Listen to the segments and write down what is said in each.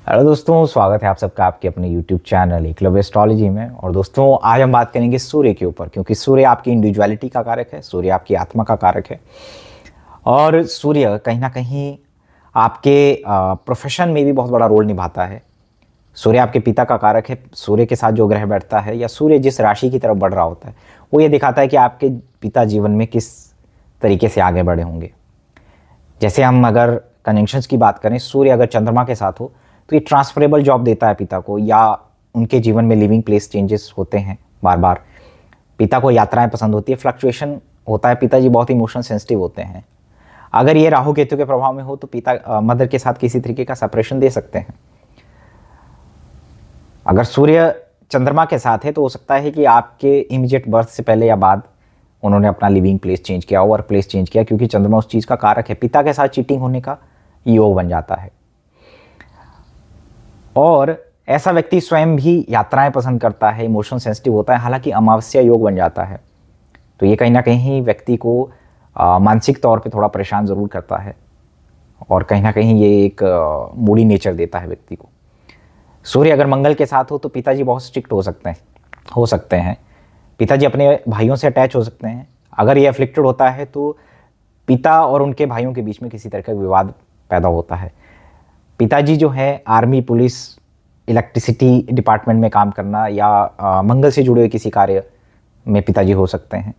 Hello दोस्तों, स्वागत है आप सबका आपके अपने YouTube चैनल एकलव्य एस्ट्रोलॉजी में। और दोस्तों, आज हम बात करेंगे सूर्य के ऊपर, क्योंकि सूर्य आपकी इंडिविजुअलिटी का कारक है, सूर्य आपकी आत्मा का कारक है। और सूर्य कहीं ना कहीं आपके प्रोफेशन में भी बहुत बड़ा रोल निभाता है। सूर्य आपके पिता का कारक है। सूर्य के साथ जो ग्रह बैठता है या सूर्य जिस राशि की तरफ बढ़ रहा होता है, वो ये दिखाता है कि आपके पिता जीवन में किस तरीके से आगे बढ़े होंगे। जैसे हम अगर कनेक्शंस की बात करें, सूर्य अगर चंद्रमा के साथ हो तो ये ट्रांसफरेबल जॉब देता है पिता को, या उनके जीवन में लिविंग प्लेस चेंजेस होते हैं बार बार। पिता को यात्राएं पसंद होती है, फ्लक्चुएशन होता है। पिताजी बहुत इमोशनल सेंसिटिव होते हैं। अगर ये राहु केतु के प्रभाव में हो तो पिता मदर के साथ किसी तरीके का सेपरेशन दे सकते हैं। अगर सूर्य चंद्रमा के साथ है तो हो सकता है कि आपके इमीडिएट बर्थ से पहले या बाद उन्होंने अपना लिविंग प्लेस चेंज किया, वर्क प्लेस चेंज किया, क्योंकि चंद्रमा उस चीज़ का कारक है। पिता के साथ चीटिंग होने का योग बन जाता है। और ऐसा व्यक्ति स्वयं भी यात्राएं पसंद करता है, इमोशन सेंसिटिव होता है, हालांकि अमावस्या योग बन जाता है। तो ये कहीं ना कहीं व्यक्ति को मानसिक तौर पे थोड़ा परेशान ज़रूर करता है, और कहीं ना कहीं ये एक मूडी नेचर देता है व्यक्ति को। सूर्य अगर मंगल के साथ हो तो पिताजी बहुत स्ट्रिक्ट हो सकते हैं। पिताजी अपने भाइयों से अटैच हो सकते हैं। अगर ये अफ्लिक्टेड होता है तो पिता और उनके भाइयों के बीच में किसी तरह का विवाद पैदा होता है। पिताजी जो है आर्मी, पुलिस, इलेक्ट्रिसिटी डिपार्टमेंट में काम करना, या मंगल से जुड़े हुए किसी कार्य में पिताजी हो सकते हैं।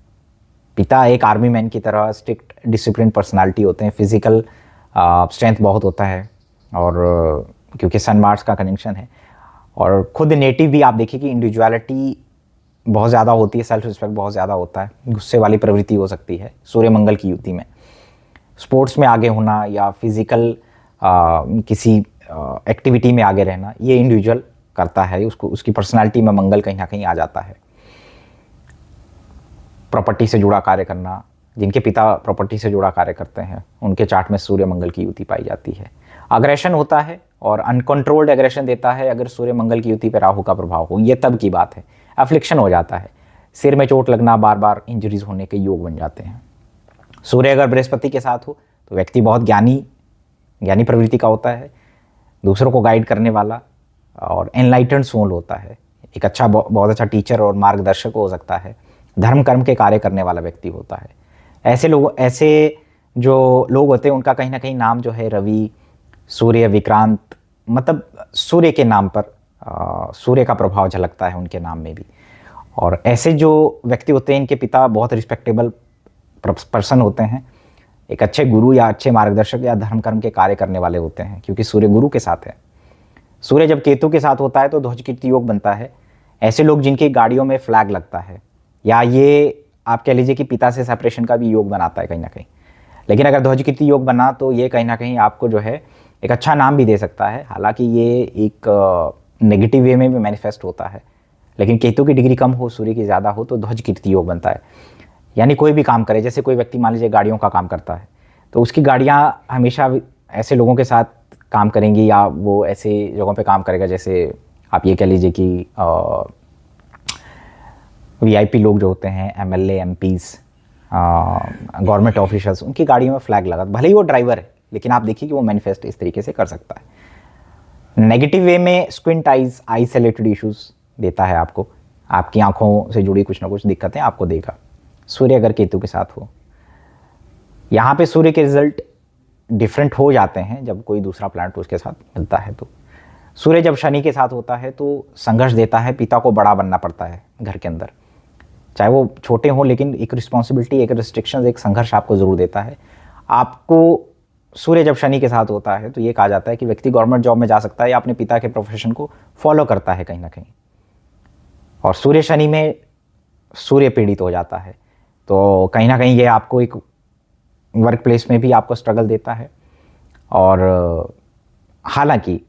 पिता एक आर्मी मैन की तरह स्ट्रिक्ट डिसिप्लिन पर्सनालिटी होते हैं। फिजिकल स्ट्रेंथ बहुत होता है, और क्योंकि सन मार्स का कनेक्शन है। और खुद नेटिव भी आप देखिए कि इंडिविजुअलिटी बहुत ज़्यादा होती है, सेल्फ रिस्पेक्ट बहुत ज़्यादा होता है, गुस्से वाली प्रवृत्ति हो सकती है सूर्य मंगल की युति में। स्पोर्ट्स में आगे होना या फिजिकल किसी एक्टिविटी में आगे रहना, ये इंडिविजुअल करता है, उसको उसकी पर्सनालिटी में मंगल कहीं ना कहीं आ जाता है। प्रॉपर्टी से जुड़ा कार्य करना, जिनके पिता प्रॉपर्टी से जुड़ा कार्य करते हैं उनके चार्ट में सूर्य मंगल की युति पाई जाती है। अग्रेशन होता है और अनकंट्रोल्ड एग्रेशन देता है अगर सूर्य मंगल की युति पर राहु का प्रभाव हो। ये तब की बात है। अफ्लिक्शन हो जाता है, सिर में चोट लगना, बार बार इंजरीज होने के योग बन जाते हैं। सूर्य अगर बृहस्पति के साथ हो तो व्यक्ति बहुत ज्ञानी प्रवृत्ति का होता है, दूसरों को गाइड करने वाला और एनलाइटेंड सोल होता है। एक अच्छा, बहुत अच्छा टीचर और मार्गदर्शक हो सकता है। धर्म कर्म के कार्य करने वाला व्यक्ति होता है। ऐसे जो लोग होते हैं उनका कहीं ना कहीं नाम जो है रवि, सूर्य, विक्रांत, मतलब सूर्य के नाम पर सूर्य का प्रभाव झलकता है उनके नाम में भी। और ऐसे जो व्यक्ति होते हैं इनके पिता बहुत रिस्पेक्टेबल पर्सन होते हैं, एक अच्छे गुरु या अच्छे मार्गदर्शक या धर्म कर्म के कार्य करने वाले होते हैं, क्योंकि सूर्य गुरु के साथ है। सूर्य जब केतु के साथ होता है तो ध्वज कीर्ति योग बनता है। ऐसे लोग जिनकी गाड़ियों में फ्लैग लगता है, या ये आप कह लीजिए कि पिता से सेपरेशन का भी योग बनाता है कहीं ना कहीं। लेकिन अगर ध्वज कीर्ति योग बना तो ये कहीं ना कहीं आपको जो है एक अच्छा नाम भी दे सकता है। हालांकि ये एक नेगेटिव वे में भी मैनिफेस्ट होता है। लेकिन केतु की डिग्री कम हो, सूर्य की ज़्यादा हो तो ध्वज कीर्ति योग बनता है। यानी कोई भी काम करे, जैसे कोई व्यक्ति मान लीजिए गाड़ियों का काम करता है तो उसकी गाड़ियाँ हमेशा ऐसे लोगों के साथ काम करेंगी, या वो ऐसे जगहों पे काम करेगा जैसे आप ये कह लीजिए कि वीआईपी लोग जो होते हैं, एमएलए, एमपीज़, गवर्नमेंट ऑफिसर्स, उनकी गाड़ियों में फ्लैग लगा, भले ही वो ड्राइवर है, लेकिन आप देखिए कि वो मैनिफेस्ट इस तरीके से कर सकता है। नेगेटिव वे में स्क्विंट आइज, आई से रिलेटेड इशूज़ देता है आपको। आपकी आंखों से जुड़ी कुछ ना कुछ दिक्कतें आपको देगा सूर्य अगर केतु के साथ हो। यहाँ पे सूर्य के रिजल्ट डिफरेंट हो जाते हैं जब कोई दूसरा प्लैनेट उसके साथ मिलता है। तो सूर्य जब शनि के साथ होता है तो संघर्ष देता है, पिता को बड़ा बनना पड़ता है घर के अंदर, चाहे वो छोटे हों, लेकिन एक रिस्पॉन्सिबिलिटी, एक रिस्ट्रिक्शन, एक संघर्ष आपको ज़रूर देता है। आपको सूर्य जब शनि के साथ होता है तो ये कहा जाता है कि व्यक्ति गवर्नमेंट जॉब में जा सकता है या अपने पिता के प्रोफेशन को फॉलो करता है कहीं ना कहीं। और सूर्य शनि में सूर्य पीड़ित हो जाता है तो कहीं ना कहीं ये आपको एक वर्क प्लेस में भी आपको स्ट्रगल देता है। और हालांकि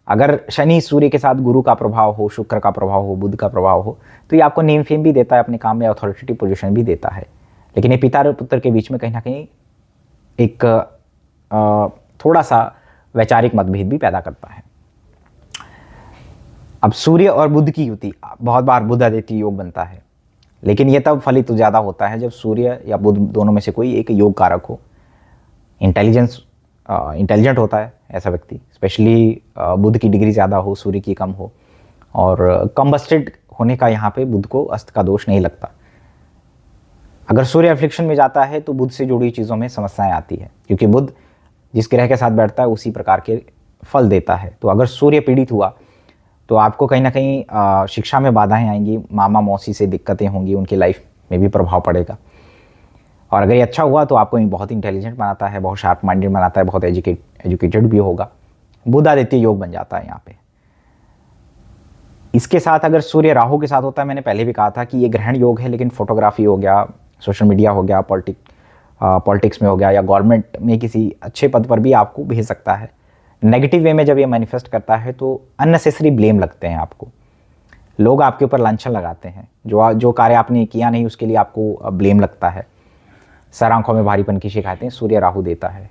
अगर शनि सूर्य के साथ गुरु का प्रभाव हो, शुक्र का प्रभाव हो, बुध का प्रभाव हो तो ये आपको नेम फेम भी देता है, अपने काम में अथॉरिटी पोजीशन भी देता है। लेकिन ये पिता और पुत्र के बीच में कहीं ना कहीं एक थोड़ा सा वैचारिक मतभेद भी पैदा करता है। अब सूर्य और बुध की युति, बहुत बार बुध आदित्य योग बनता है, लेकिन ये तब फलित ज़्यादा होता है जब सूर्य या बुध दोनों में से कोई एक योग कारक हो। इंटेलिजेंस इंटेलिजेंट होता है ऐसा व्यक्ति, स्पेशली बुध की डिग्री ज़्यादा हो, सूर्य की कम हो, और कम्बस्टेड होने का यहाँ पे बुध को अस्त का दोष नहीं लगता। अगर सूर्य एफ्लिक्शन में जाता है तो बुध से जुड़ी चीज़ों में समस्याएं आती है, क्योंकि बुध जिस ग्रह के साथ बैठता है उसी प्रकार के फल देता है। तो अगर सूर्य पीड़ित हुआ तो आपको कहीं ना कहीं शिक्षा में बाधाएं आएंगी, मामा मौसी से दिक्कतें होंगी, उनकी लाइफ में भी प्रभाव पड़ेगा। और अगर ये अच्छा हुआ तो आपको बहुत इंटेलिजेंट बनाता है, बहुत शार्प माइंडेड बनाता है, बहुत एजुकेटेड भी होगा। बुध आदित्य योग बन जाता है यहाँ पे। इसके साथ अगर सूर्य राहु के साथ होता है, मैंने पहले भी कहा था कि ये ग्रहण योग है, लेकिन फोटोग्राफी हो गया, सोशल मीडिया हो गया, पॉलिटिक्स में हो गया, या गवर्नमेंट में किसी अच्छे पद पर भी आपको भेज सकता है। नेगेटिव वे में जब ये मैनिफेस्ट करता है तो अननेसेसरी ब्लेम लगते हैं आपको, लोग आपके ऊपर लांछन लगाते हैं, जो कार्य आपने किया नहीं उसके लिए आपको ब्लेम लगता है, सर आंखों में भारीपन की शिकायतें सूर्य राहु देता है।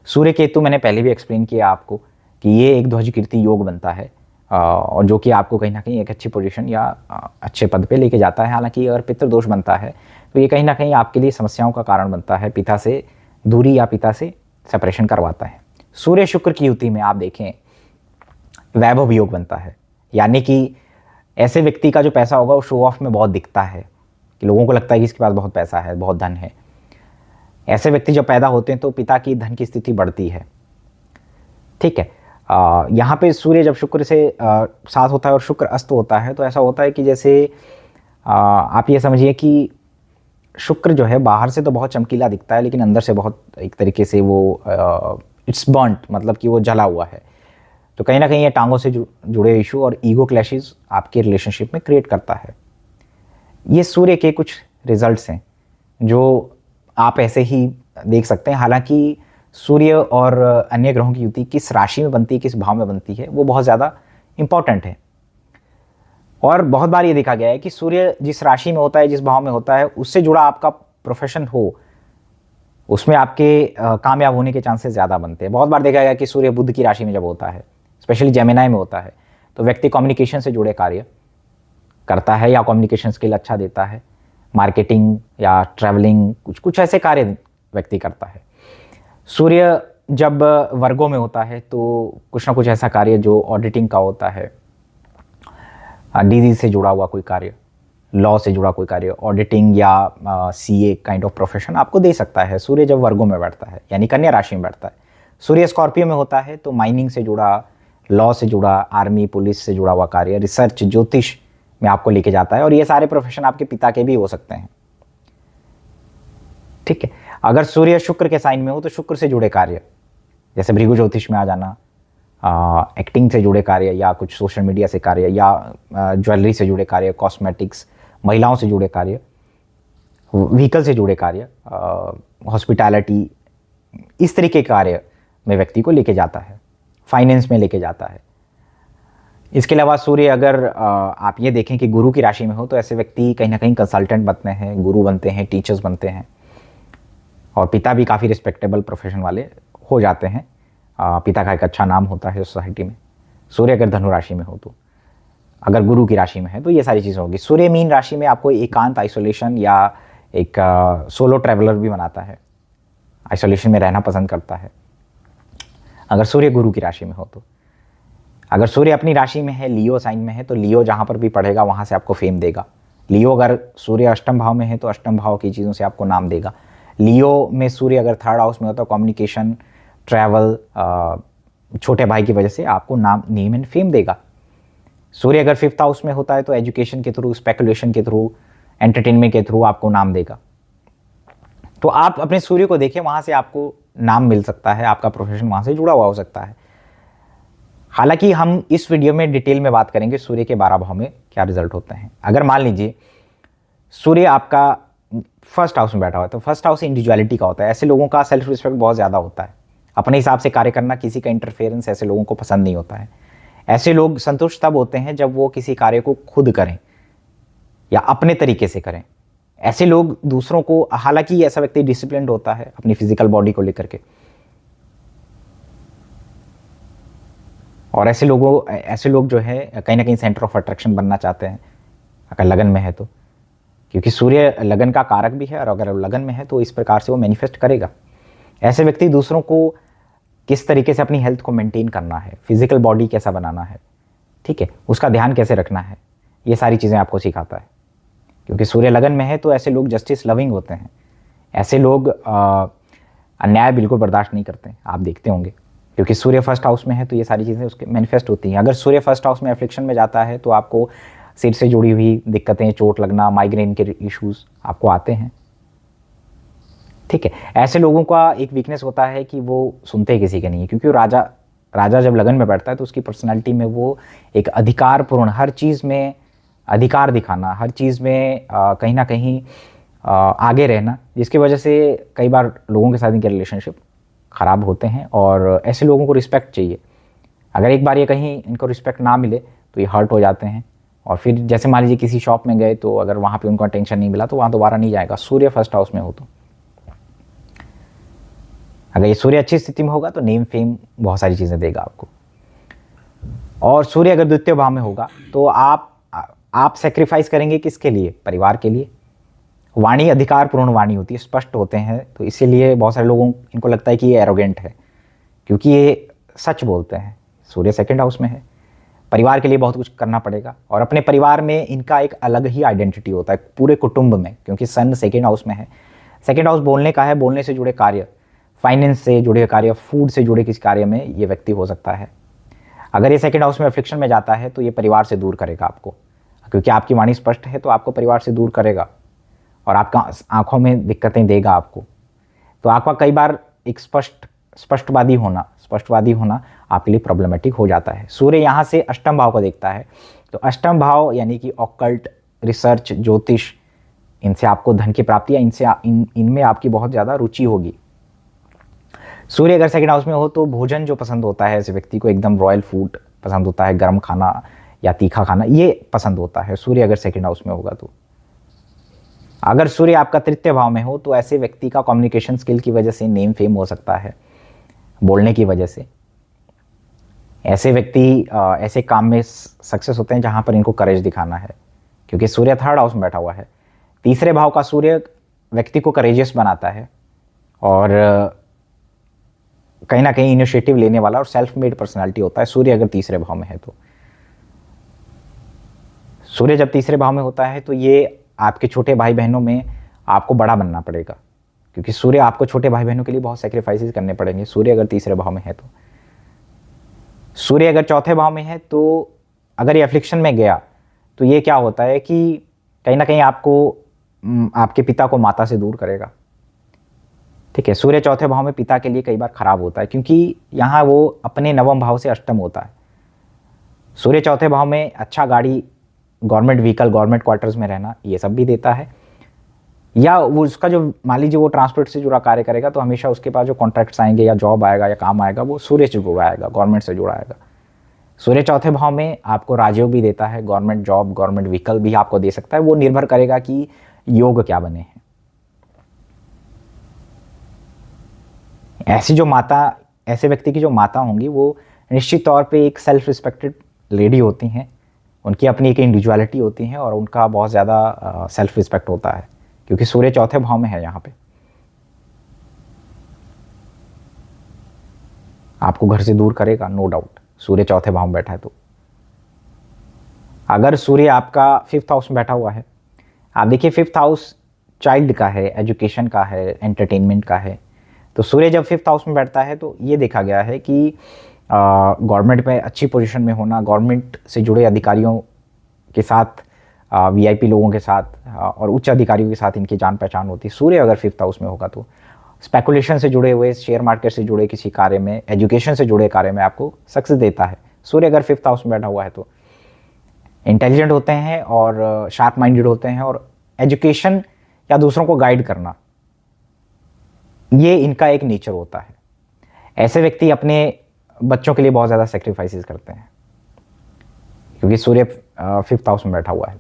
सूर्य केतु मैंने पहले भी एक्सप्लेन किया आपको कि ये एक ध्वज कीर्ति योग बनता है, और जो कि आपको कहीं ना कहीं एक अच्छी पोजीशन या अच्छे पद पे लेके जाता है। हालांकि अगर पितृ दोष बनता है तो ये कहीं ना कहीं आपके लिए समस्याओं का कारण बनता है, पिता से दूरी या पिता से सेपरेशन करवाता है। सूर्य शुक्र की युति में आप देखें वैभव योग बनता है, यानी कि ऐसे व्यक्ति का जो पैसा होगा वो शो ऑफ में बहुत दिखता है, कि लोगों को लगता है कि इसके पास बहुत पैसा है, बहुत धन है। ऐसे व्यक्ति जब पैदा होते हैं तो पिता की धन की स्थिति बढ़ती है। ठीक है, यहाँ पे सूर्य जब शुक्र से साथ होता है और शुक्र अस्त होता है तो ऐसा होता है कि जैसे आप ये समझिए कि शुक्र जो है बाहर से तो बहुत चमकीला दिखता है, लेकिन अंदर से बहुत एक तरीके से वो इट्स बर्न्ट, मतलब कि वो जला हुआ है। तो कहीं ना कहीं ये टांगों से जुड़े इशू और ईगो क्लैशेस आपके रिलेशनशिप में क्रिएट करता है। ये सूर्य के कुछ रिजल्ट्स हैं जो आप ऐसे ही देख सकते हैं। हालांकि सूर्य और अन्य ग्रहों की युति किस राशि में बनती है, किस भाव में बनती है, वो बहुत ज़्यादा इम्पॉर्टेंट है। और बहुत बार ये देखा गया है कि सूर्य जिस राशि में होता है, जिस भाव में होता है, उससे जुड़ा आपका प्रोफेशन हो, उसमें आपके कामयाब होने के चांसेस ज़्यादा बनते हैं। बहुत बार देखा गया कि सूर्य बुध की राशि में जब होता है, स्पेशली जेमिनाई में होता है, तो व्यक्ति कम्युनिकेशन से जुड़े कार्य करता है या कम्युनिकेशन स्किल अच्छा देता है, मार्केटिंग या ट्रैवलिंग, कुछ ऐसे कार्य व्यक्ति करता है। सूर्य जब वर्गों में होता है तो कुछ ना कुछ ऐसा कार्य जो ऑडिटिंग का होता है, डिजीज से जुड़ा हुआ कोई कार्य, लॉ से जुड़ा कोई कार्य, ऑडिटिंग या सीए काइंड ऑफ प्रोफेशन आपको दे सकता है सूर्य जब वर्गों में बैठता है, यानी कन्या राशि में बैठता है। सूर्य स्कॉर्पियो में होता है तो माइनिंग से जुड़ा, लॉ से जुड़ा, आर्मी पुलिस से जुड़ा हुआ कार्य, रिसर्च, ज्योतिष में आपको लेके जाता है, और ये सारे प्रोफेशन आपके पिता के भी हो सकते हैं। ठीक है, अगर सूर्य शुक्र के साइन में हो तो शुक्र से जुड़े कार्य, जैसे भृगु ज्योतिष में आ जाना, एक्टिंग से जुड़े कार्य, या कुछ सोशल मीडिया से कार्य, या ज्वेलरी से जुड़े कार्य, कॉस्मेटिक्स, महिलाओं से जुड़े कार्य, व्हीकल से जुड़े कार्य, हॉस्पिटैलिटी, इस तरीके के कार्य में व्यक्ति को लेके जाता है, फाइनेंस में लेके जाता है। इसके अलावा सूर्य अगर आप ये देखें कि गुरु की राशि में हो तो ऐसे व्यक्ति कहीं ना कहीं कंसल्टेंट बनते हैं, गुरु बनते हैं, टीचर्स बनते हैं, और पिता भी काफ़ी रिस्पेक्टेबल प्रोफेशन वाले हो जाते हैं। पिता का एक अच्छा नाम होता है सोसाइटी में। सूर्य अगर धनु राशि में हो तो, अगर गुरु की राशि में है तो ये सारी चीज़ें होगी। सूर्य मीन राशि में आपको एकांत, आइसोलेशन या एक सोलो ट्रैवलर भी बनाता है, आइसोलेशन में रहना पसंद करता है, अगर सूर्य गुरु की राशि में हो तो। अगर सूर्य अपनी राशि में है, लियो साइन में है, तो लियो जहाँ पर भी पढ़ेगा वहाँ से आपको फेम देगा। लियो अगर सूर्य अष्टम भाव में है तो अष्टम भाव की चीज़ों से आपको नाम देगा। लियो में सूर्य अगर थर्ड हाउस में हो तो कम्युनिकेशन, ट्रैवल, छोटे भाई की वजह से आपको नाम, नेम एंड फेम देगा। सूर्य अगर फिफ्थ हाउस में होता है तो एजुकेशन के थ्रू, स्पेकुलेशन के थ्रू, एंटरटेनमेंट के थ्रू आपको नाम देगा। तो आप अपने सूर्य को देखें, वहाँ से आपको नाम मिल सकता है, आपका प्रोफेशन वहाँ से जुड़ा हुआ हो सकता है। हालांकि हम इस वीडियो में डिटेल में बात करेंगे सूर्य के 12 भाव में क्या रिजल्ट होते हैं। अगर मान लीजिए सूर्य आपका फर्स्ट हाउस में बैठा हुआ है तो फर्स्ट हाउस इंडिविजुअलिटी का होता है। ऐसे लोगों का सेल्फ रिस्पेक्ट बहुत ज़्यादा होता है, अपने हिसाब से कार्य करना, किसी का इंटरफेरेंस ऐसे लोगों को पसंद नहीं होता है। ऐसे लोग संतुष्ट तब होते हैं जब वो किसी कार्य को खुद करें या अपने तरीके से करें। ऐसे लोग दूसरों को, हालांकि ऐसा व्यक्ति डिसिप्लिन्ड होता है अपनी फिजिकल बॉडी को लेकर के, और ऐसे लोग जो है कहीं ना कहीं सेंटर ऑफ अट्रैक्शन बनना चाहते हैं अगर लगन में है तो, क्योंकि सूर्य लगन का कारक भी है, और अगर लगन में है तो इस प्रकार से वो मैनिफेस्ट करेगा। ऐसे व्यक्ति दूसरों को किस तरीके से अपनी हेल्थ को मेंटेन करना है, फिजिकल बॉडी कैसा बनाना है, ठीक है, उसका ध्यान कैसे रखना है, ये सारी चीज़ें आपको सिखाता है। क्योंकि सूर्य लगन में है तो ऐसे लोग जस्टिस लविंग होते हैं, ऐसे लोग अन्याय बिल्कुल बर्दाश्त नहीं करते हैं, आप देखते होंगे। क्योंकि सूर्य फर्स्ट हाउस में है तो ये सारी चीज़ें उसके मैनिफेस्ट होती हैं। अगर सूर्य फर्स्ट हाउस में एफ्लिक्शन में जाता है तो आपको सिर से जुड़ी हुई दिक्कतें, चोट लगना, माइग्रेन के इश्यूज आपको आते हैं, ठीक है। ऐसे लोगों का एक वीकनेस होता है कि वो सुनते किसी के नहीं है, क्योंकि राजा जब लगन में बैठता है तो उसकी पर्सनालिटी में वो एक अधिकारपूर्ण, हर चीज़ में अधिकार दिखाना, हर चीज़ में कहीं ना कहीं आगे रहना, जिसकी वजह से कई बार लोगों के साथ इनके रिलेशनशिप ख़राब होते हैं। और ऐसे लोगों को रिस्पेक्ट चाहिए। अगर एक बार ये कहीं इनको रिस्पेक्ट ना मिले तो ये हर्ट हो जाते हैं, और फिर जैसे मान लीजिए किसी शॉप में गए तो अगर वहाँ पे उनको अटेंशन नहीं मिला तो वहाँ दोबारा नहीं जाएगा। सूर्य फर्स्ट हाउस में हो तो, अगर ये सूर्य अच्छी स्थिति में होगा तो नेम फेम बहुत सारी चीज़ें देगा आपको। और सूर्य अगर द्वितीय भाव में होगा तो आप सेक्रीफाइस करेंगे किसके लिए? परिवार के लिए। वाणी अधिकारपूर्ण वाणी होती है, स्पष्ट होते हैं, तो इसीलिए बहुत सारे लोगों इनको लगता है कि ये एरोगेंट है, क्योंकि ये सच बोलते हैं। सूर्य सेकंड हाउस में है, परिवार के लिए बहुत कुछ करना पड़ेगा, और अपने परिवार में इनका एक अलग ही आइडेंटिटी होता है पूरे कुटुंब में, क्योंकि सन सेकंड हाउस में है। सेकंड हाउस बोलने का है, बोलने से जुड़े कार्य, फाइनेंस से जुड़े कार्य, फूड से जुड़े किसी कार्य में ये व्यक्ति हो सकता है। अगर ये सेकंड हाउस में अफ्लिक्शन में जाता है तो ये परिवार से दूर करेगा आपको, क्योंकि आपकी वाणी स्पष्ट है तो आपको परिवार से दूर करेगा और आपका आंखों में दिक्कतें देगा आपको। तो आपका कई बार एक स्पष्टवादी होना आपके लिए प्रॉब्लमेटिक हो जाता है। सूर्य यहाँ से अष्टम भाव को देखता है, तो अष्टम भाव यानी कि ऑकल्ट, रिसर्च, ज्योतिष, इनसे आपको धन की प्राप्ति या इनमें आपकी बहुत ज़्यादा रुचि होगी। सूर्य अगर सेकंड हाउस में हो तो भोजन जो पसंद होता है ऐसे व्यक्ति को, एकदम रॉयल फूड पसंद होता है, गर्म खाना या तीखा खाना ये पसंद होता है सूर्य अगर सेकंड हाउस में होगा तो। अगर सूर्य आपका तृतीय भाव में हो तो ऐसे व्यक्ति का कम्युनिकेशन स्किल की वजह से नेम फेम हो सकता है, बोलने की वजह से। ऐसे व्यक्ति ऐसे काम में सक्सेस होते हैं जहां पर इनको करेज दिखाना है, क्योंकि सूर्य थर्ड हाउस में बैठा हुआ है। तीसरे भाव का सूर्य व्यक्ति को करेजियस बनाता है और कहीं ना कहीं इनिशिएटिव लेने वाला और सेल्फ मेड पर्सनालिटी होता है सूर्य अगर तीसरे भाव में है तो। सूर्य जब तीसरे भाव में होता है तो ये आपके छोटे भाई बहनों में आपको बड़ा बनना पड़ेगा, क्योंकि सूर्य आपको छोटे भाई बहनों के लिए बहुत सेक्रीफाइसेस करने पड़ेंगे सूर्य अगर तीसरे भाव में है तो। सूर्य अगर चौथे भाव में है तो अगर ये एफ्लिक्शन में गया तो ये क्या होता है कि कहीं ना कहीं आपको आपके पिता को माता से दूर करेगा, ठीक है। सूर्य चौथे भाव में पिता के लिए कई बार खराब होता है, क्योंकि यहाँ वो अपने नवम भाव से अष्टम होता है। सूर्य चौथे भाव में अच्छा गाड़ी, गवर्नमेंट व्हीकल, गवर्नमेंट क्वार्टर्स में रहना, ये सब भी देता है। या वो उसका जो मान लीजिए वो ट्रांसपोर्ट से जुड़ा कार्य करेगा तो हमेशा उसके पास जो कॉन्ट्रैक्ट्स आएंगे या जॉब आएगा या काम आएगा वो सूर्य से जुड़ा आएगा, गवर्नमेंट से जुड़ा आएगा। सूर्य चौथे भाव में आपको राजयोग भी देता है, गवर्नमेंट जॉब, गवर्नमेंट व्हीकल भी आपको दे सकता है। वो निर्भर करेगा कि योग क्या बने हैं। ऐसे व्यक्ति की जो माता होंगी वो निश्चित तौर पे एक सेल्फ रिस्पेक्टेड लेडी होती हैं, उनकी अपनी एक इंडिविजुअलिटी होती है और उनका बहुत ज़्यादा सेल्फ रिस्पेक्ट होता है, क्योंकि सूर्य चौथे भाव में है। यहाँ पे आपको घर से दूर करेगा, नो डाउट, सूर्य चौथे भाव में बैठा है तो। अगर सूर्य आपका फिफ्थ हाउस में बैठा हुआ है, आप देखिए फिफ्थ हाउस चाइल्ड का है, एजुकेशन का है, एंटरटेनमेंट का है, तो सूर्य जब फिफ्थ हाउस में बैठता है तो ये देखा गया है कि गवर्नमेंट में अच्छी पोजीशन में होना, गवर्नमेंट से जुड़े अधिकारियों के साथ, वीआईपी लोगों के साथ और उच्च अधिकारियों के साथ इनकी जान पहचान होती है। सूर्य अगर फिफ्थ हाउस में होगा तो स्पेकुलेशन से जुड़े हुए, शेयर मार्केट से जुड़े किसी कार्य में, एजुकेशन से जुड़े कार्य में आपको सक्सेस देता है। सूर्य अगर फिफ्थ हाउस में बैठा हुआ है तो इंटेलिजेंट होते हैं और शार्प माइंडेड होते हैं, और एजुकेशन या दूसरों को गाइड करना ये इनका एक नेचर होता है। ऐसे व्यक्ति अपने बच्चों के लिए बहुत ज़्यादा सेक्रीफाइसेस करते हैं, क्योंकि सूर्य फिफ्थ हाउस में बैठा हुआ है।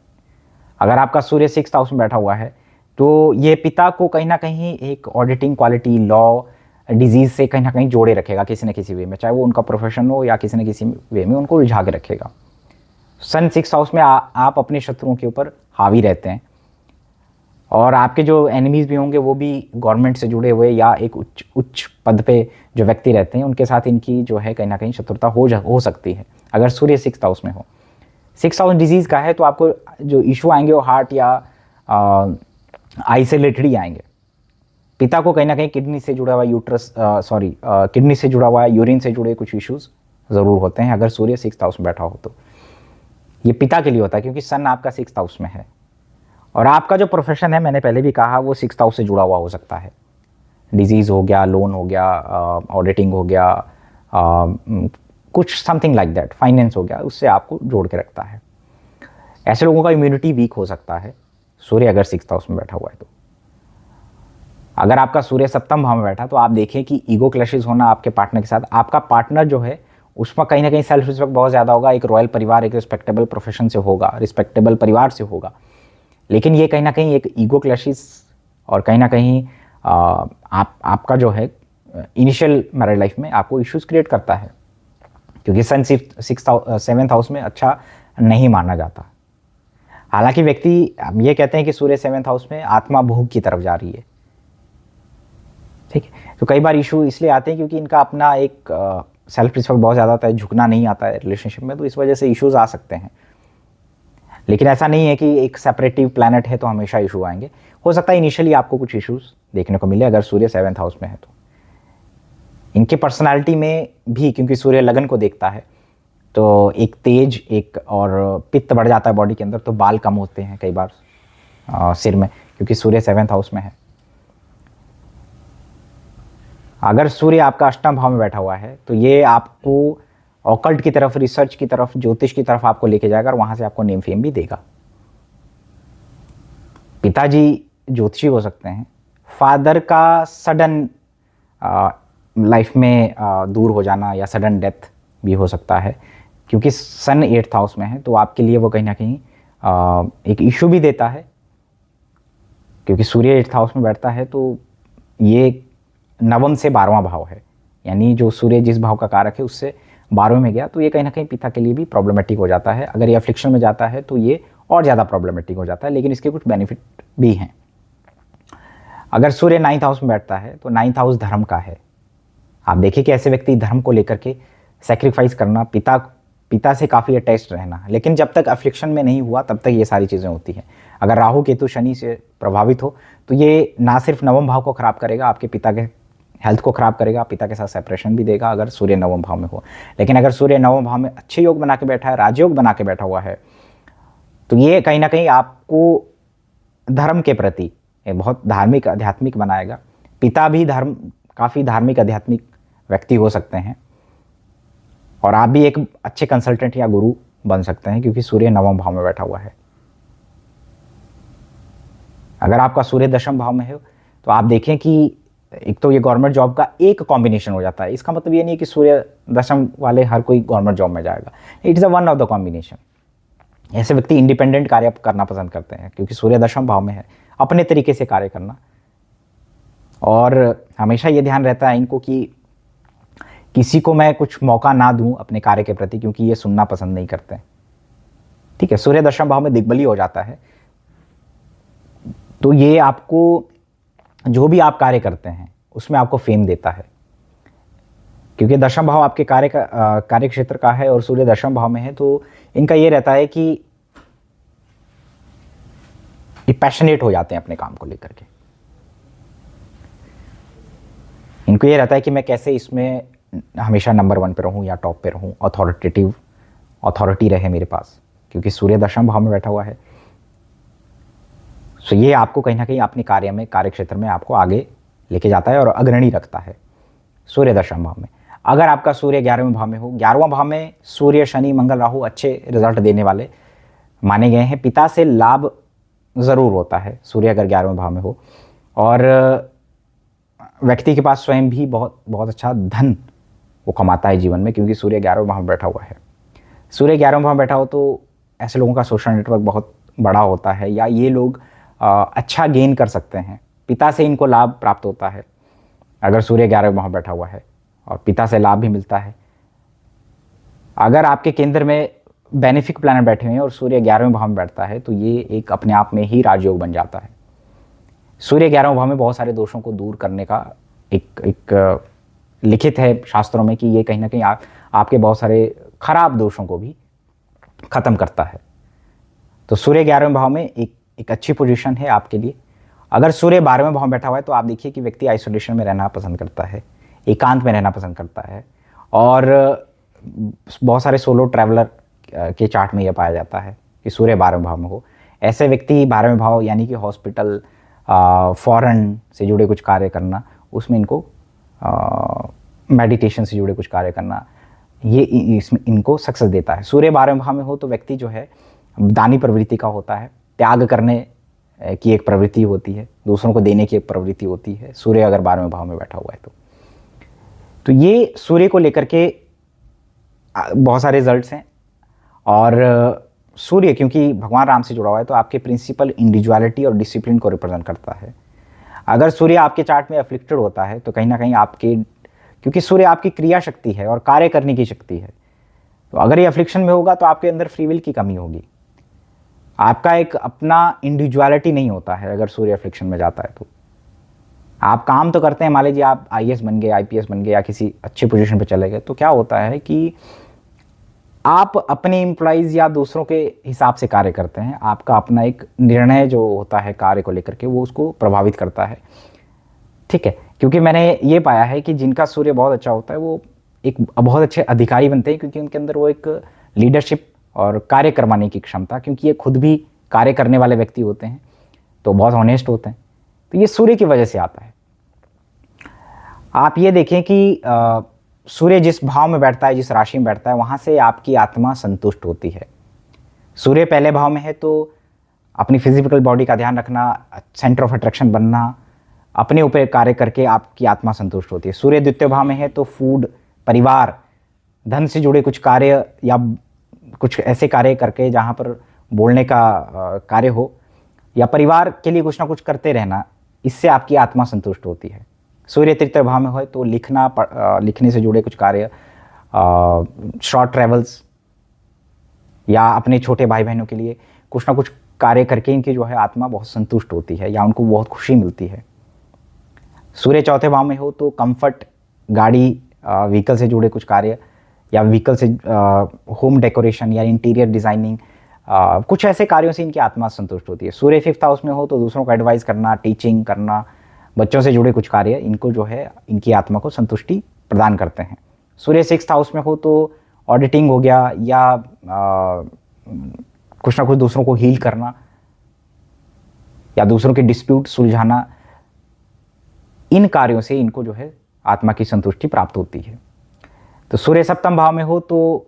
अगर आपका सूर्य सिक्स्थ हाउस में बैठा हुआ है तो ये पिता को कहीं ना कहीं एक ऑडिटिंग, क्वालिटी, लॉ, डिजीज़ से कहीं ना कहीं जोड़े रखेगा किसी न किसी वे में, चाहे वो उनका प्रोफेशन हो या किसी न किसी वे में उनको उलझा के रखेगा। सन सिक्स्थ हाउस में आप अपने शत्रुओं के ऊपर हावी रहते हैं, और आपके जो एनिमीज़ भी होंगे वो भी गवर्नमेंट से जुड़े हुए या एक उच्च उच्च पद पे जो व्यक्ति रहते हैं, उनके साथ इनकी जो है कहीं ना कहीं शत्रुता हो सकती है अगर सूर्य 6th हाउस में हो। 6th हाउस डिजीज़ का है तो आपको जो इशू आएंगे वो हार्ट या आई से रिलेटेड ही आएंगे। पिता को कहीं ना कहीं किडनी से जुड़ा हुआ किडनी से जुड़ा हुआ यूरिन से जुड़े कुछ इश्यूज ज़रूर होते हैं अगर सूर्य 6th हाउस में बैठा हो तो। ये पिता के लिए होता है क्योंकि सन आपका 6th हाउस में है। और आपका जो प्रोफेशन है, मैंने पहले भी कहा, वो 6th हाउस से जुड़ा हुआ हो सकता है। डिजीज़ हो गया, लोन हो गया, ऑडिटिंग हो गया, कुछ समथिंग लाइक दैट, फाइनेंस हो गया, उससे आपको जोड़ के रखता है। ऐसे लोगों का इम्यूनिटी वीक हो सकता है सूर्य अगर 6th हाउस में बैठा हुआ है तो। अगर आपका सूर्य 7th भाव में बैठा तो आप देखें कि ईगो क्लैशेस होना आपके पार्टनर के साथ, आपका पार्टनर जो है उसमें कहीं ना कहीं सेल्फ रिस्पेक्ट बहुत ज़्यादा होगा, एक रॉयल परिवार, एक रिस्पेक्टेबल प्रोफेशन से होगा, रिस्पेक्टेबल परिवार से होगा, लेकिन ये कहीं ना कहीं एक ईगो क्लैशेस और कहीं ना कहीं आपका जो है इनिशियल मैरिड लाइफ में आपको इश्यूज क्रिएट करता है क्योंकि सन 7th हाउस में अच्छा नहीं माना जाता। हालांकि व्यक्ति ये कहते हैं कि सूर्य 7th हाउस में आत्मा भोग की तरफ जा रही है, ठीक है। तो कई बार इशू इसलिए आते हैं क्योंकि इनका अपना एक सेल्फ रिस्पेक्ट बहुत ज़्यादा आता है, झुकना नहीं आता है रिलेशनशिप में, तो इस वजह से इश्यूज आ सकते हैं। लेकिन ऐसा नहीं है कि एक सेपरेटिव प्लैनेट है तो हमेशा इशू आएंगे। हो सकता है इनिशियली आपको कुछ इश्यूज देखने को मिले अगर सूर्य 7th हाउस में है तो। इनके पर्सनालिटी में भी, क्योंकि सूर्य लगन को देखता है, तो एक तेज एक और पित्त बढ़ जाता है बॉडी के अंदर, तो बाल कम होते हैं कई बार सिर में, क्योंकि सूर्य 7th हाउस में है। अगर सूर्य आपका 8th भाव में बैठा हुआ है तो ये आपको ऑकल्ट की तरफ, रिसर्च की तरफ, ज्योतिष की तरफ आपको लेके जाएगा और वहां से आपको नेम फेम भी देगा। पिताजी ज्योतिषी हो सकते हैं, फादर का सडन लाइफ में दूर हो जाना या सडन डेथ भी हो सकता है क्योंकि सन 8th हाउस में है, तो आपके लिए वो कहीं ना कहीं एक इशू भी देता है क्योंकि सूर्य 8th हाउस में बैठता है तो ये 9वें से 12वां भाव है, यानी जो सूर्य जिस भाव का कारक है उससे 12वें में गया, तो ये कहीं ना कहीं पिता के लिए भी प्रॉब्लमेटिक हो जाता है। अगर ये अफ्लिक्शन में जाता है तो ये और ज़्यादा प्रॉब्लमेटिक हो जाता है, लेकिन इसके कुछ बेनिफिट भी हैं। अगर सूर्य 9th हाउस में बैठता है तो 9th हाउस धर्म का है। आप देखिए कि ऐसे व्यक्ति धर्म को लेकर के सेक्रीफाइस करना, पिता से काफ़ी अटैच्ड रहना, लेकिन जब तक अफ्लिक्शन में नहीं हुआ तब तक ये सारी चीज़ें होती हैं। अगर राहु केतु शनि से प्रभावित हो तो ये ना सिर्फ 9वें भाव को खराब करेगा, आपके पिता के हेल्थ को खराब करेगा, पिता के साथ सेपरेशन भी देगा अगर सूर्य 9वें भाव में हो। लेकिन अगर सूर्य 9वें भाव में अच्छे योग बना के बैठा है, राजयोग बना के बैठा हुआ है, तो ये कहीं ना कहीं आपको धर्म के प्रति बहुत धार्मिक आध्यात्मिक बनाएगा। पिता भी काफ़ी धार्मिक आध्यात्मिक व्यक्ति हो सकते हैं और आप भी एक अच्छे कंसल्टेंट या गुरु बन सकते हैं क्योंकि सूर्य 9वें भाव में बैठा हुआ है। अगर आपका सूर्य 10वें भाव में है तो आप देखें कि एक तो ये गवर्नमेंट जॉब का एक कॉम्बिनेशन हो जाता है। इसका मतलब ये नहीं है कि सूर्य 10वें वाले हर कोई गवर्नमेंट जॉब में जाएगा, it is a one of the combination. ऐसे व्यक्ति इंडिपेंडेंट कार्य करना पसंद करते हैं क्योंकि सूर्य 10वें भाव में है, अपने तरीके से कार्य करना, और हमेशा ये ध्यान रहता है इनको कि किसी को मैं कुछ मौका ना दूं अपने कार्य के प्रति, क्योंकि ये सुनना पसंद नहीं करते। ठीक है, सूर्य 10वें भाव में दिग्बली हो जाता है तो ये आपको जो भी आप कार्य करते हैं उसमें आपको फेम देता है क्योंकि 10वां भाव आपके कार्य क्षेत्र का है और सूर्य 10वें भाव में है, तो इनका ये रहता है कि ये पैशनेट हो जाते हैं अपने काम को लेकर के। इनको ये रहता है कि मैं कैसे इसमें हमेशा नंबर 1 पे रहूं या टॉप पे रहूं, अथॉरिटी रहे मेरे पास, क्योंकि सूर्य 10वें भाव में बैठा हुआ है। सो ये आपको कहीं ना कहीं अपने कार्य क्षेत्र में आपको आगे लेके जाता है और अग्रणी रखता है सूर्य 10वें भाव में। अगर आपका सूर्य 11वें भाव में हो, 11वां भाव में सूर्य शनि मंगल राहु अच्छे रिजल्ट देने वाले माने गए हैं। पिता से लाभ ज़रूर होता है सूर्य अगर 11वें भाव में हो, और व्यक्ति के पास स्वयं भी बहुत बहुत अच्छा धन वो कमाता है जीवन में, क्योंकि सूर्य 11वें भाव में बैठा हुआ है। सूर्य 11वें भाव में बैठा हो तो ऐसे लोगों का सोशल नेटवर्क बहुत बड़ा होता है, या ये लोग अच्छा गेन कर सकते हैं, पिता से इनको लाभ प्राप्त होता है अगर सूर्य 11वें भाव में बैठा हुआ है, और पिता से लाभ भी मिलता है। अगर आपके केंद्र में बेनिफिक प्लैनेट बैठे हुए हैं और सूर्य 11वें भाव में बैठता है तो ये एक अपने आप में ही राजयोग बन जाता है। सूर्य 11वें भाव में बहुत सारे दोषों को दूर करने का एक लिखित है शास्त्रों में कि ये कहीं ना कहीं आपके बहुत सारे खराब दोषों को भी ख़त्म करता है। तो सूर्य 11वें भाव में एक अच्छी पोजीशन है आपके लिए। अगर सूर्य 12वें भाव में बैठा हुआ है तो आप देखिए कि व्यक्ति आइसोलेशन में रहना पसंद करता है, एकांत में रहना पसंद करता है, और बहुत सारे सोलो ट्रैवलर के चार्ट में यह पाया जाता है कि सूर्य 12वें भाव में हो। ऐसे व्यक्ति 12वें भाव यानी कि हॉस्पिटल, फॉरेन से जुड़े कुछ कार्य करना, उसमें इनको मेडिटेशन से जुड़े कुछ कार्य करना, ये इसमें इनको सक्सेस देता है। सूर्य 12वें भाव में हो तो व्यक्ति जो है दानी प्रवृत्ति का होता है, त्याग करने की एक प्रवृत्ति होती है, दूसरों को देने की एक प्रवृत्ति होती है, सूर्य अगर 12वें भाव में बैठा हुआ है तो ये सूर्य को लेकर के बहुत सारे रिजल्ट्स हैं। और सूर्य क्योंकि भगवान राम से जुड़ा हुआ है तो आपके प्रिंसिपल इंडिविजुअलिटी और डिसिप्लिन को रिप्रेजेंट करता है। अगर सूर्य आपके चार्ट में अफ्लिक्टेड होता है तो कहीं ना कहीं आपके, क्योंकि सूर्य आपकी क्रिया शक्ति है और कार्य करने की शक्ति है, तो अगर ये अफ्लिक्शन में होगा तो आपके अंदर फ्री विल की कमी होगी, आपका एक अपना इंडिविजुअलिटी नहीं होता है। अगर सूर्य अफ्लिक्शन में जाता है तो आप काम तो करते हैं, मान लीजिए आप आईएएस बन गए, आईपीएस बन गए या किसी अच्छी पोजीशन पे चले गए, तो क्या होता है कि आप अपने एम्प्लॉइज़ या दूसरों के हिसाब से कार्य करते हैं। आपका अपना एक निर्णय जो होता है कार्य को लेकर के वो उसको प्रभावित करता है, ठीक है। क्योंकि मैंने ये पाया है कि जिनका सूर्य बहुत अच्छा होता है वो एक बहुत अच्छे अधिकारी बनते हैं, क्योंकि उनके अंदर वो एक लीडरशिप और कार्य करवाने की क्षमता, क्योंकि ये खुद भी कार्य करने वाले व्यक्ति होते हैं तो बहुत ऑनेस्ट होते हैं, तो ये सूर्य की वजह से आता है। आप ये देखें कि सूर्य जिस भाव में बैठता है, जिस राशि में बैठता है, वहाँ से आपकी आत्मा संतुष्ट होती है। सूर्य पहले भाव में है तो अपनी फिजिकल बॉडी का ध्यान रखना, सेंटर ऑफ अट्रैक्शन बनना, अपने ऊपर कार्य करके आपकी आत्मा संतुष्ट होती है। सूर्य द्वितीय भाव में है तो फूड, परिवार, धन से जुड़े कुछ कार्य या कुछ ऐसे कार्य करके जहाँ पर बोलने का कार्य हो या परिवार के लिए कुछ ना कुछ करते रहना, इससे आपकी आत्मा संतुष्ट होती है। सूर्य तृतीय भाव में हो तो लिखने से जुड़े कुछ कार्य, शॉर्ट ट्रैवल्स या अपने छोटे भाई बहनों के लिए कुछ ना कुछ कार्य करके इनकी जो है आत्मा बहुत संतुष्ट होती है या उनको बहुत खुशी मिलती है। सूर्य चौथे भाव में हो तो कंफर्ट, गाड़ी, व्हीकल से जुड़े कुछ कार्य या व्हीकल से होम डेकोरेशन या इंटीरियर डिज़ाइनिंग, कुछ ऐसे कार्यों से इनकी आत्मा संतुष्ट होती है। सूर्य फिफ्थ हाउस में हो तो दूसरों को एडवाइस करना, टीचिंग करना, बच्चों से जुड़े कुछ कार्य इनको जो है इनकी आत्मा को संतुष्टि प्रदान करते हैं। सूर्य सिक्स्थ हाउस में हो तो ऑडिटिंग हो गया या कुछ ना कुछ दूसरों को हील करना या दूसरों के डिस्प्यूट सुलझाना, इन कार्यों से इनको जो है आत्मा की संतुष्टि प्राप्त होती है। तो सूर्य सप्तम भाव में हो तो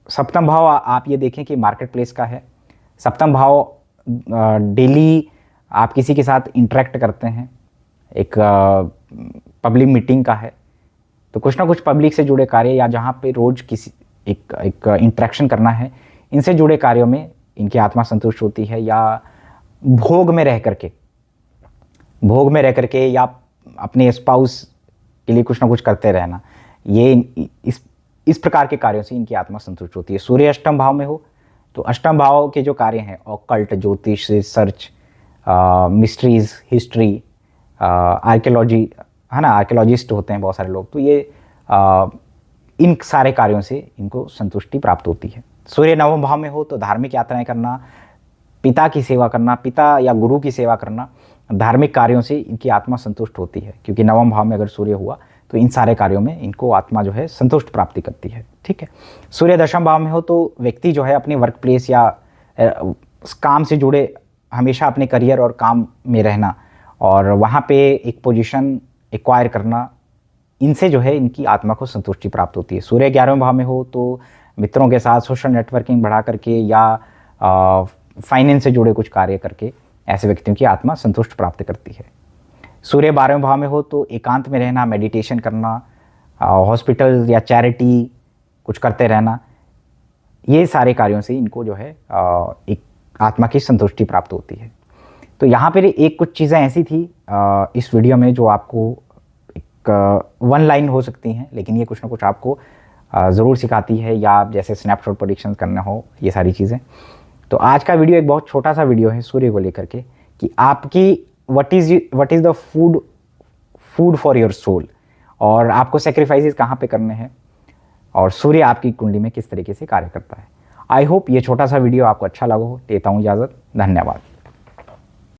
सप्तम भाव आप ये देखें कि मार्केट प्लेस का है। सप्तम भाव डेली आप किसी के साथ इंटरेक्ट करते हैं, एक पब्लिक मीटिंग का है, तो कुछ ना कुछ पब्लिक से जुड़े कार्य या जहाँ पे रोज किसी एक इंटरेक्शन करना है, इनसे जुड़े कार्यों में इनकी आत्मा संतुष्ट होती है। या भोग में रह करके या अपने स्पाउस के लिए कुछ ना कुछ करते रहना, ये इस प्रकार के कार्यों से इनकी आत्मा संतुष्ट होती है। सूर्य अष्टम भाव में हो तो अष्टम भाव के जो कार्य हैं, ऑकल्ट, ज्योतिष, रिसर्च, मिस्ट्रीज, हिस्ट्री, आर्कियोलॉजी, है ना, आर्कियोलॉजिस्ट होते हैं बहुत सारे लोग, तो ये इन सारे कार्यों से इनको संतुष्टि प्राप्त होती है। सूर्य नवम भाव में हो तो धार्मिक यात्राएं करना, पिता की सेवा करना, पिता या गुरु की सेवा करना, धार्मिक कार्यों से इनकी आत्मा संतुष्ट होती है, क्योंकि नवम भाव में अगर सूर्य हुआ तो इन सारे कार्यों में इनको आत्मा जो है संतुष्ट प्राप्ति करती है, ठीक है। सूर्य दशम भाव में हो तो व्यक्ति जो है अपने वर्क प्लेस या काम से जुड़े हमेशा अपने करियर और काम में रहना और वहाँ पे एक पोजीशन एक्वायर करना, इनसे जो है इनकी आत्मा को संतुष्टि प्राप्त होती है। सूर्य 11वें भाव में हो तो मित्रों के साथ सोशल नेटवर्किंग बढ़ा करके या फाइनेंस से जुड़े कुछ कार्य करके ऐसे व्यक्तियों की आत्मा संतुष्ट प्राप्त करती है। सूर्य 12वें भाव में हो तो एकांत में रहना, मेडिटेशन करना, हॉस्पिटल या चैरिटी कुछ करते रहना, ये सारे कार्यों से इनको जो है एक आत्मा की संतुष्टि प्राप्त होती है। तो यहाँ पर एक कुछ चीज़ें ऐसी थी इस वीडियो में जो आपको एक वन लाइन हो सकती हैं, लेकिन ये कुछ ना कुछ आपको ज़रूर सिखाती है, या जैसे स्नैपशॉट प्रेडिक्शन करना हो, ये सारी चीज़ें। तो आज का वीडियो एक बहुत छोटा सा वीडियो है सूर्य को लेकर के, कि आपकी what is the food for your soul, और आपको सेक्रीफाइसेस कहाँ पे करने हैं, और सूर्य आपकी कुंडली में किस तरीके से कार्य करता है। आई होप ये छोटा सा वीडियो आपको अच्छा लगा हो। लेता हूँ इजाज़त, धन्यवाद।